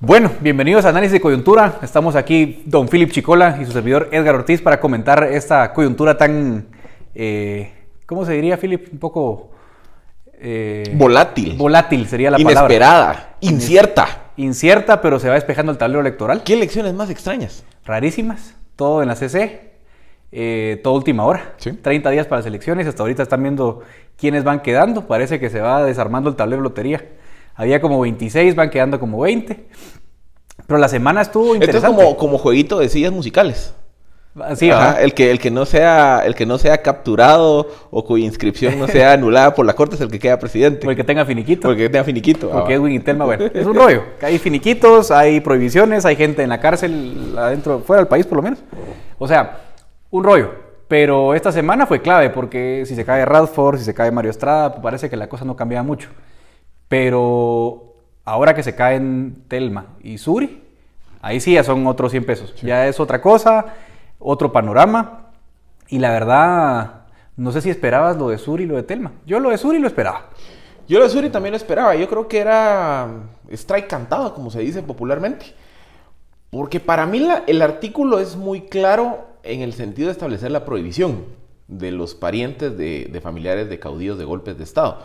Bueno, bienvenidos a Análisis de Coyuntura. Estamos aquí don Philip Chicola y su servidor Edgar Ortiz para comentar esta coyuntura tan, ¿cómo se diría, Philip? Un poco... volátil. Volátil sería la palabra. Inesperada. Incierta. Incierta, pero se va despejando el tablero electoral. ¿Qué elecciones más extrañas? Rarísimas. Todo en la CC. Todo última hora. ¿Sí? 30 días para las elecciones. Hasta ahorita están viendo quiénes van quedando. Parece que se va desarmando el tablero de lotería. Había como 26, van quedando como 20. Pero la semana estuvo interesante. Esto es como jueguito de sillas musicales. Sí, ajá, el que no sea capturado o cuya inscripción no sea anulada por la corte es el que queda presidente. O el que tenga finiquito. Porque tenga finiquito. Porque Edwin y Telma, bueno, es un rollo. Hay finiquitos, hay prohibiciones, hay gente en la cárcel, adentro, fuera del país por lo menos. O sea, un rollo. Pero esta semana fue clave porque si se cae Radford, si se cae Mario Estrada, pues parece que la cosa no cambia mucho. Pero ahora que se caen Telma y Suri, ahí sí ya son otros 100 pesos. Sí. Ya es otra cosa, otro panorama. Y la verdad, no sé si esperabas lo de Suri y lo de Telma. Yo lo de Suri lo esperaba. Yo lo de Suri también lo esperaba. Yo creo que era strike cantado, como se dice popularmente. Porque para mí el artículo es muy claro en el sentido de establecer la prohibición de los parientes de familiares de caudillos de golpes de Estado.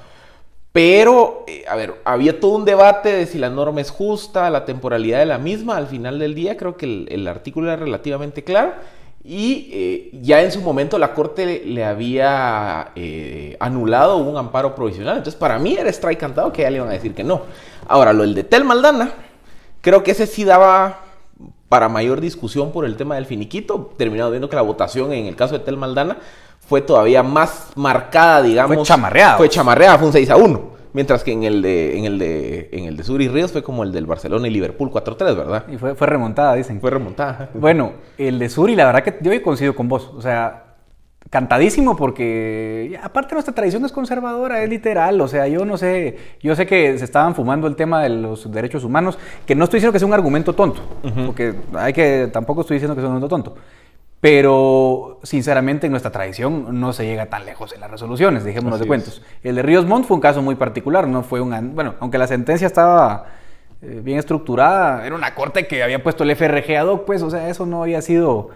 Pero, a ver, había todo un debate de si la norma es justa, la temporalidad de la misma. Al final del día creo que el artículo era relativamente claro y ya en su momento la Corte le había anulado un amparo provisional. Entonces para mí era strike cantado que ya le iban a decir que no. Ahora, lo del de Telma Aldana, creo que ese sí daba para mayor discusión por el tema del finiquito. Terminado viendo que la votación en el caso de Telma Aldana fue todavía más marcada, digamos. Fue chamarreada. Fue un 6-1. Mientras que en el de Suri Ríos fue como el del Barcelona y Liverpool 4-3, ¿verdad? Y fue remontada, dicen. Fue remontada. Bueno, el de Suri, la verdad que yo coincido con vos. O sea, cantadísimo porque aparte nuestra tradición es conservadora, es literal. O sea, yo no sé, yo sé que se estaban fumando el tema de los derechos humanos, que no estoy diciendo que sea un argumento tonto, porque tampoco estoy diciendo que sea un argumento tonto. Pero, sinceramente, en nuestra tradición no se llega tan lejos en las resoluciones, dejémonos de cuentos. El de Ríos Montt fue un caso muy particular, no fue bueno, aunque la sentencia estaba bien estructurada, era una corte que había puesto el FRG ad hoc, pues, o sea, eso no había sido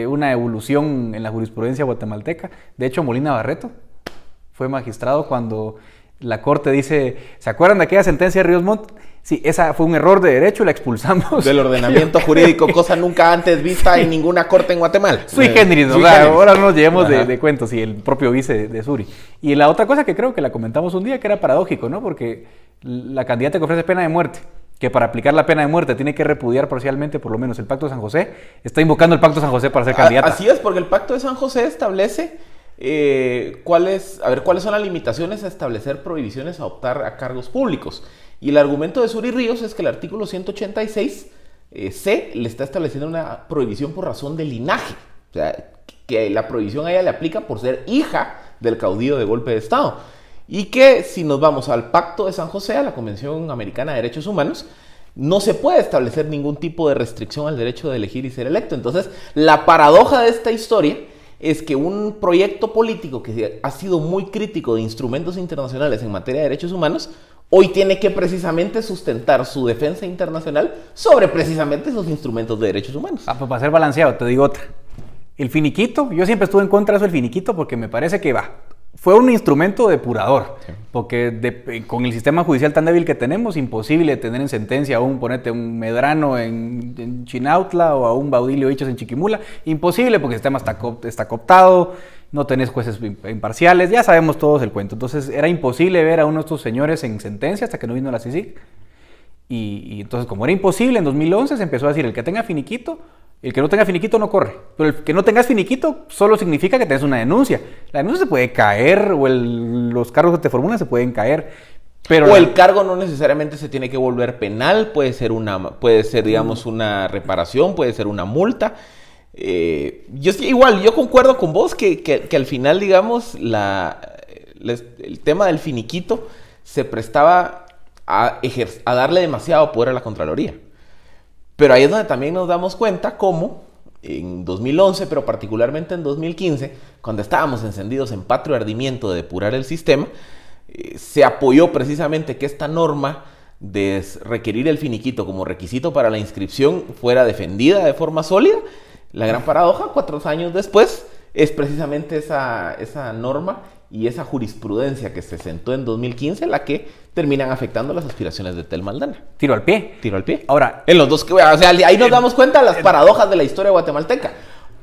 una evolución en la jurisprudencia guatemalteca. De hecho, Molina Barreto fue magistrado cuando la corte dice, ¿se acuerdan de aquella sentencia de Ríos Montt? Sí, esa fue un error de derecho, la expulsamos. Del ordenamiento jurídico, cosa nunca antes vista en ninguna corte en Guatemala. Sui generis, o sea, ahora no nos llevemos de cuentos, y el propio vice de Suri. Y la otra cosa que creo que la comentamos un día, que era paradójico, ¿no? Porque la candidata que ofrece pena de muerte, que para aplicar la pena de muerte tiene que repudiar parcialmente por lo menos el Pacto de San José, está invocando el Pacto de San José para ser candidata. Así es, porque el Pacto de San José establece cuáles son las limitaciones a establecer prohibiciones a optar a cargos públicos. Y el argumento de Suri Ríos es que el artículo 186 C le está estableciendo una prohibición por razón de linaje. O sea, que la prohibición a ella le aplica por ser hija del caudillo de golpe de Estado. Y que si nos vamos al Pacto de San José, a la Convención Americana de Derechos Humanos, no se puede establecer ningún tipo de restricción al derecho de elegir y ser electo. Entonces, la paradoja de esta historia es que un proyecto político que ha sido muy crítico de instrumentos internacionales en materia de derechos humanos, hoy tiene que precisamente sustentar su defensa internacional sobre precisamente esos instrumentos de derechos humanos. Pues para ser balanceado, te digo otra. El finiquito, yo siempre estuve en contra de eso del finiquito porque me parece que fue un instrumento depurador. Sí. Porque con el sistema judicial tan débil que tenemos, imposible tener en sentencia ponete un Medrano en Chinautla o a un Baudilio Hichos en Chiquimula. Imposible porque el sistema está cooptado, no tenés jueces imparciales, ya sabemos todos el cuento. Entonces era imposible ver a uno de estos señores en sentencia hasta que no vino la CICIG. Y entonces, como era imposible, en 2011 se empezó a decir, el que tenga finiquito, el que no tenga finiquito no corre. Pero el que no tengas finiquito solo significa que tenés una denuncia. La denuncia se puede caer, o los cargos que te formulan se pueden caer. Pero el cargo no necesariamente se tiene que volver penal, puede ser digamos, una reparación, puede ser una multa. Yo concuerdo con vos que al final, digamos, el tema del finiquito se prestaba a darle demasiado poder a la Contraloría. Pero ahí es donde también nos damos cuenta cómo en 2011, pero particularmente en 2015, cuando estábamos encendidos en patrio ardimiento de depurar el sistema, se apoyó precisamente que esta norma de requerir el finiquito como requisito para la inscripción fuera defendida de forma sólida, la gran paradoja, 4 años después, es precisamente esa norma y esa jurisprudencia que se sentó en 2015 la que terminan afectando las aspiraciones de Telma Aldana. Tiro al pie. Tiro al pie. Ahora, en los dos, o sea, ahí nos damos cuenta de las paradojas de la historia guatemalteca.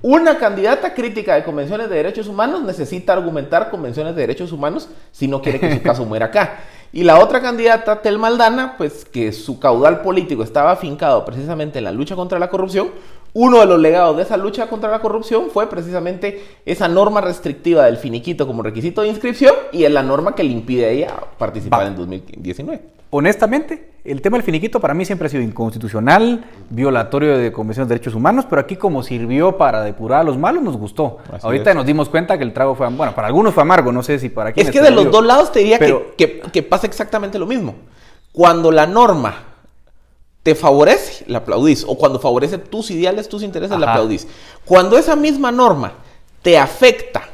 Una candidata crítica de convenciones de derechos humanos necesita argumentar convenciones de derechos humanos si no quiere que su caso muera acá. Y la otra candidata, Telma Aldana, pues que su caudal político estaba afincado precisamente en la lucha contra la corrupción. Uno de los legados de esa lucha contra la corrupción fue precisamente esa norma restrictiva del finiquito como requisito de inscripción y es la norma que le impide a ella participar en 2019. Honestamente, el tema del finiquito para mí siempre ha sido inconstitucional, violatorio de convenciones de derechos humanos, pero aquí como sirvió para depurar a los malos, nos gustó. Así Ahorita es. nos dimos cuenta que el trago fue, bueno, para algunos fue amargo, no sé si para quién. Es que de los dos lados te diría que pasa exactamente lo mismo. Cuando la norma te favorece, la aplaudís. O cuando favorece tus ideales, tus intereses, la aplaudís. Cuando esa misma norma te afecta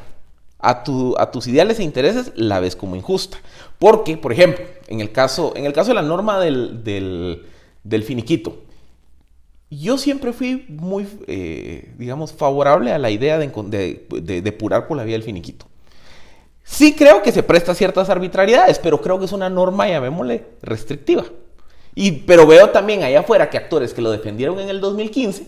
a tus ideales e intereses, la ves como injusta. Porque, por ejemplo, en el caso de la norma del finiquito, yo siempre fui muy, digamos, favorable a la idea de depurar por la vía del finiquito. Sí creo que se presta ciertas arbitrariedades, pero creo que es una norma, llamémosle, restrictiva. Pero veo también allá afuera que actores que lo defendieron en el 2015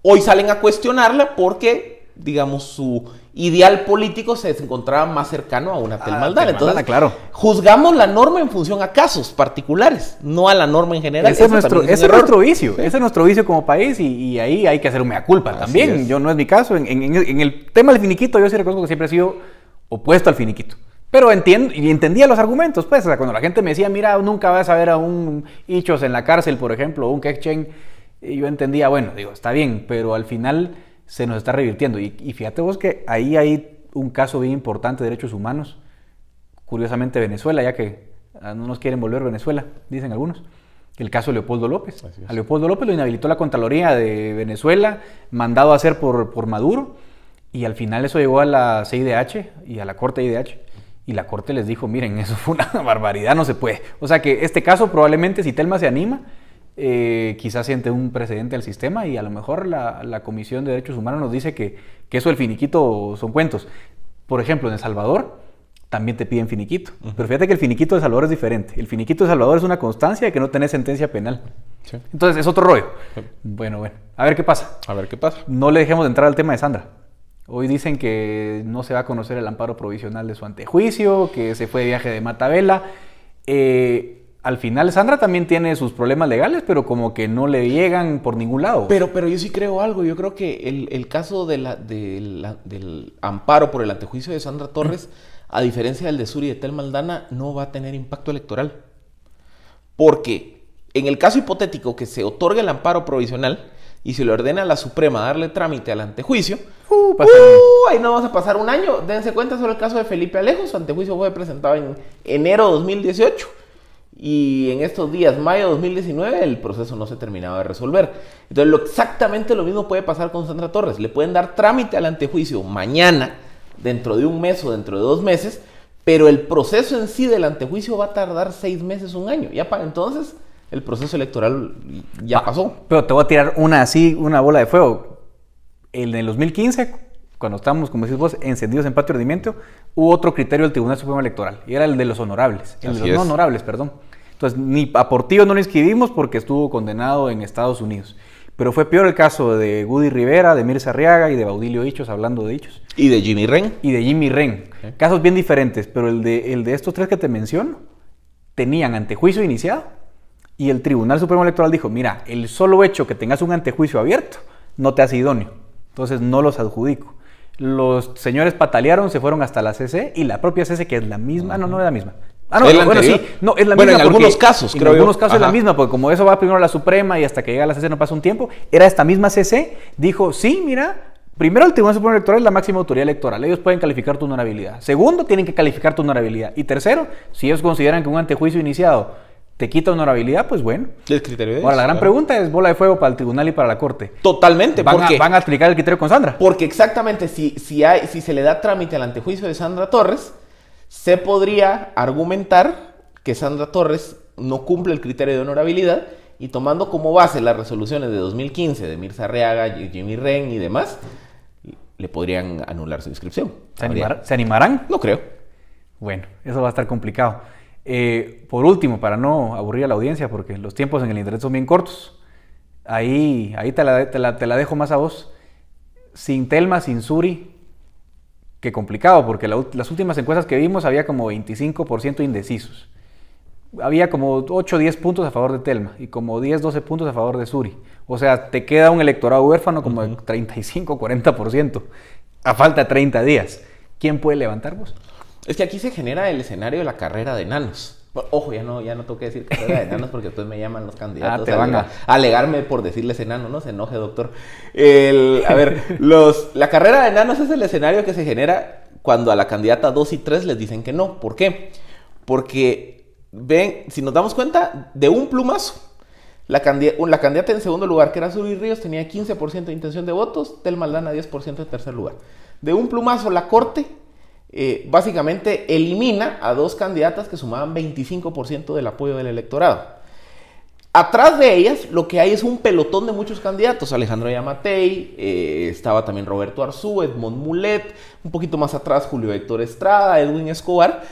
hoy salen a cuestionarla porque, digamos, su ideal político se encontraba más cercano a una Telma Aldana. Entonces, claro, juzgamos la norma en función a casos particulares, no a la norma en general. Ese es nuestro vicio, ese es nuestro vicio como país y ahí hay que hacer un mea culpa también. Yo no es mi caso. En el tema del finiquito yo sí reconozco que siempre he sido opuesto al finiquito. Pero entendía los argumentos, pues, o sea, cuando la gente me decía, mira, nunca vas a ver a un Ichos en la cárcel, por ejemplo, o un Kekchen, yo entendía, bueno, digo, está bien, pero al final se nos está revirtiendo. Y fíjate vos que ahí hay un caso bien importante de derechos humanos, curiosamente Venezuela, ya que no nos quieren volver Venezuela, dicen algunos, el caso de Leopoldo López. A Leopoldo López lo inhabilitó la Contraloría de Venezuela, mandado a hacer por Maduro, y al final eso llegó a la CIDH y a la Corte IDH. Y la Corte les dijo, miren, eso fue una barbaridad, no se puede. O sea que este caso probablemente, si Telma se anima, quizás siente un precedente al sistema y a lo mejor la Comisión de Derechos Humanos nos dice que eso del finiquito son cuentos. Por ejemplo, en El Salvador también te piden finiquito. Pero fíjate que el finiquito de El Salvador es diferente. El finiquito de El Salvador es una constancia de que no tenés sentencia penal. Sí. Entonces es otro rollo. Sí. Bueno, a ver qué pasa. A ver qué pasa. No le dejemos de entrar al tema de Sandra. Hoy dicen que no se va a conocer el amparo provisional de su antejuicio, que se fue de viaje de Matabela. Al final Sandra también tiene sus problemas legales, pero como que no le llegan por ningún lado. Pero yo sí creo algo. Yo creo que el caso del amparo por el antejuicio de Sandra Torres, a diferencia del de Suri y de Telma Aldana, no va a tener impacto electoral. Porque en el caso hipotético que se otorgue el amparo provisional y se le ordena a la Suprema darle trámite al antejuicio, ahí no vamos a pasar un año. Dense cuenta sobre el caso de Felipe Alejo. Su antejuicio fue presentado en enero de 2018 y en estos días, mayo de 2019, el proceso no se terminaba de resolver. Entonces exactamente lo mismo puede pasar con Sandra Torres. Le pueden dar trámite al antejuicio mañana, dentro de un mes o dentro de 2 meses, pero el proceso en sí del antejuicio va a tardar 6 meses, 1 año. Ya para entonces el proceso electoral ya pasó. Pero te voy a tirar una bola de fuego. En el 2015, cuando estábamos, como decís vos, encendidos en patio de rendimiento, hubo otro criterio del Tribunal Supremo Electoral, y era el de los honorables. El de los no honorables, perdón. Entonces, ni a Portillo no lo inscribimos porque estuvo condenado en Estados Unidos. Pero fue peor el caso de Gudy Rivera, de Mirza Arriaga y de Baudilio Ichos, hablando de Ichos. Y de Jimmy Ren. Y de Jimmy Ren. Okay. Casos bien diferentes, pero el de estos 3 que te menciono, tenían antejuicio iniciado. Y el Tribunal Supremo Electoral dijo, mira, el solo hecho que tengas un antejuicio abierto no te hace idóneo. Entonces no los adjudico. Los señores patalearon, se fueron hasta la CC y la propia CC, que es la misma, no es la misma. No, bueno, sí, no, es la misma. En algunos casos, creo yo. En algunos casos es la misma, porque como eso va primero a la Suprema y hasta que llega a la CC no pasa un tiempo, era esta misma CC, dijo, sí, mira, primero el Tribunal Supremo Electoral es la máxima autoridad electoral, ellos pueden calificar tu honorabilidad. Segundo, tienen que calificar tu honorabilidad. Y tercero, si ellos consideran que un antejuicio iniciado te quita honorabilidad, pues bueno. El criterio de ahora, la gran pregunta es bola de fuego para el tribunal y para la corte. Totalmente. ¿Van a aplicar el criterio con Sandra? Porque exactamente, si se le da trámite al antejuicio de Sandra Torres, se podría argumentar que Sandra Torres no cumple el criterio de honorabilidad, y tomando como base las resoluciones de 2015 de Mirza Arriaga, Jimmy Ren y demás, le podrían anular su inscripción. ¿Se animarán? No creo. Bueno, eso va a estar complicado. Por último, para no aburrir a la audiencia, porque los tiempos en el internet son bien cortos, ahí te la dejo más a vos. Sin Telma, sin Suri, qué complicado, porque las últimas encuestas que vimos había como 25% indecisos. Había como 8 o 10 puntos a favor de Telma y como 10 12 puntos a favor de Suri. O sea, te queda un electorado huérfano como de 35-40%, a falta de 30 días. ¿Quién puede levantar vos? Es que aquí se genera el escenario de la carrera de enanos. Ojo, ya no tengo que decir carrera de enanos porque después me llaman los candidatos a alegarme por decirles enano, no se enoje, doctor. La carrera de enanos es el escenario que se genera cuando a la candidata 2 y 3 les dicen que no. ¿Por qué? Porque ven, si nos damos cuenta, de un plumazo, la candidata en segundo lugar, que era Suri Ríos, tenía 15% de intención de votos, Telma Aldana 10% en tercer lugar. De un plumazo, la Corte básicamente elimina a 2 candidatas que sumaban 25% del apoyo del electorado. Atrás de ellas, lo que hay es un pelotón de muchos candidatos. Alejandro Yamatei, estaba también Roberto Arzú, Edmond Mulet, un poquito más atrás Julio Héctor Estrada, Edwin Escobar,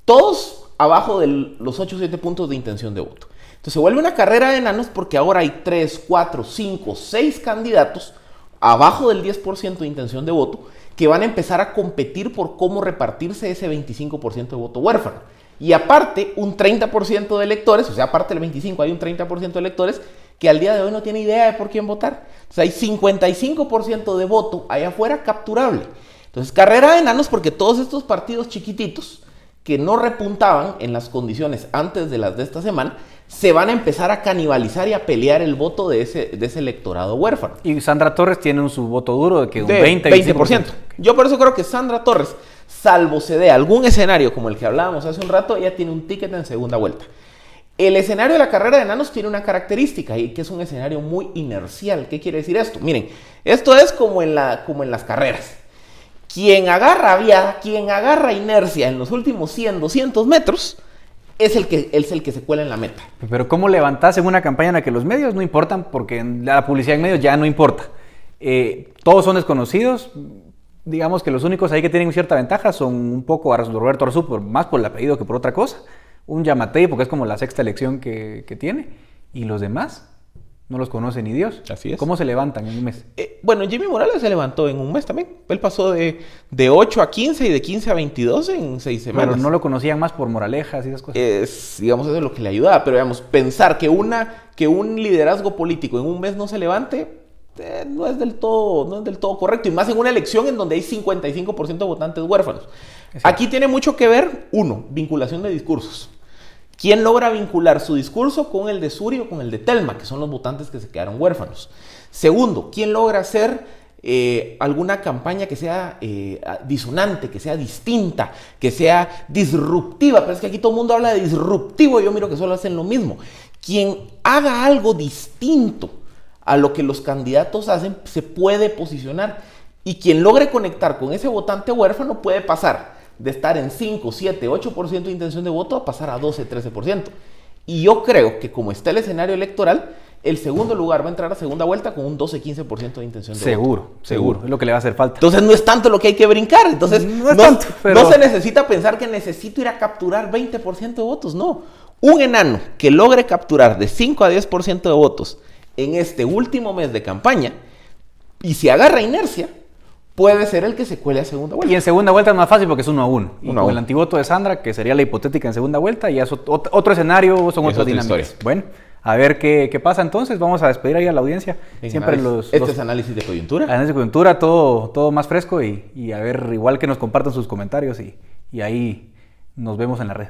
todos abajo de los 8 o 7 puntos de intención de voto. Entonces se vuelve una carrera de enanos porque ahora hay 3, 4, 5, 6 candidatos abajo del 10% de intención de voto que van a empezar a competir por cómo repartirse ese 25% de voto huérfano. Y aparte, un 30% de electores, o sea, aparte del 25% hay un 30% de electores que al día de hoy no tiene idea de por quién votar. Entonces hay 55% de voto allá afuera capturable. Entonces, carrera de enanos porque todos estos partidos chiquititos que no repuntaban en las condiciones antes de las de esta semana, se van a empezar a canibalizar y a pelear el voto de ese electorado huérfano. Y Sandra Torres tiene su voto duro de que un 20%. Yo por eso creo que Sandra Torres, salvo se dé algún escenario como el que hablábamos hace un rato, ella tiene un ticket en segunda vuelta. El escenario de la carrera de enanos tiene una característica y que es un escenario muy inercial. ¿Qué quiere decir esto? Miren, esto es como en las carreras. Quien agarra inercia en los últimos 100, 200 metros es el que se cuela en la meta. Pero ¿cómo levantás en una campaña en la que los medios no importan? Porque la publicidad en medios ya no importa. Todos son desconocidos. Digamos que los únicos ahí que tienen cierta ventaja son un poco a Roberto Arzú, más por el apellido que por otra cosa. Un Yamatei, porque es como la 6ª elección que tiene. Y los demás no los conoce ni Dios. Así es. ¿Cómo se levantan en un mes? Bueno, Jimmy Morales se levantó en un mes también. Él pasó de 8 a 15 y de 15 a 22 en 6 semanas. Pero no lo conocían más por moralejas y esas cosas. Digamos, eso es lo que le ayudaba. Pero digamos, pensar que un liderazgo político en un mes no se levante no es del todo correcto. Y más en una elección en donde hay 55% de votantes huérfanos. Aquí tiene mucho que ver, uno, vinculación de discursos. ¿Quién logra vincular su discurso con el de Suri o con el de Telma, que son los votantes que se quedaron huérfanos? Segundo, ¿quién logra hacer alguna campaña que sea disonante, que sea distinta, que sea disruptiva? Pero es que aquí todo el mundo habla de disruptivo y yo miro que solo hacen lo mismo. Quien haga algo distinto a lo que los candidatos hacen se puede posicionar. Y quien logre conectar con ese votante huérfano puede pasar de estar en 5, 7, 8% de intención de voto a pasar a 12, 13%. Y yo creo que como está el escenario electoral, el segundo lugar va a entrar a segunda vuelta con un 12, 15% de intención de voto. Seguro. Es lo que le va a hacer falta. Entonces no es tanto lo que hay que brincar. Entonces no se necesita pensar que necesito ir a capturar 20% de votos. No. Un enano que logre capturar de 5 a 10% de votos en este último mes de campaña y se agarra inercia, puede ser el que se cuele a segunda vuelta. Y en segunda vuelta es más fácil porque es 1-1. Y con el antivoto de Sandra, que sería la hipotética en segunda vuelta, ya es otro escenario, son otras dinámicas. Bueno, a ver qué pasa entonces. Vamos a despedir ahí a la audiencia. Siempre este es análisis de coyuntura. Análisis de coyuntura, todo más fresco y a ver, igual que nos compartan sus comentarios y ahí nos vemos en la red.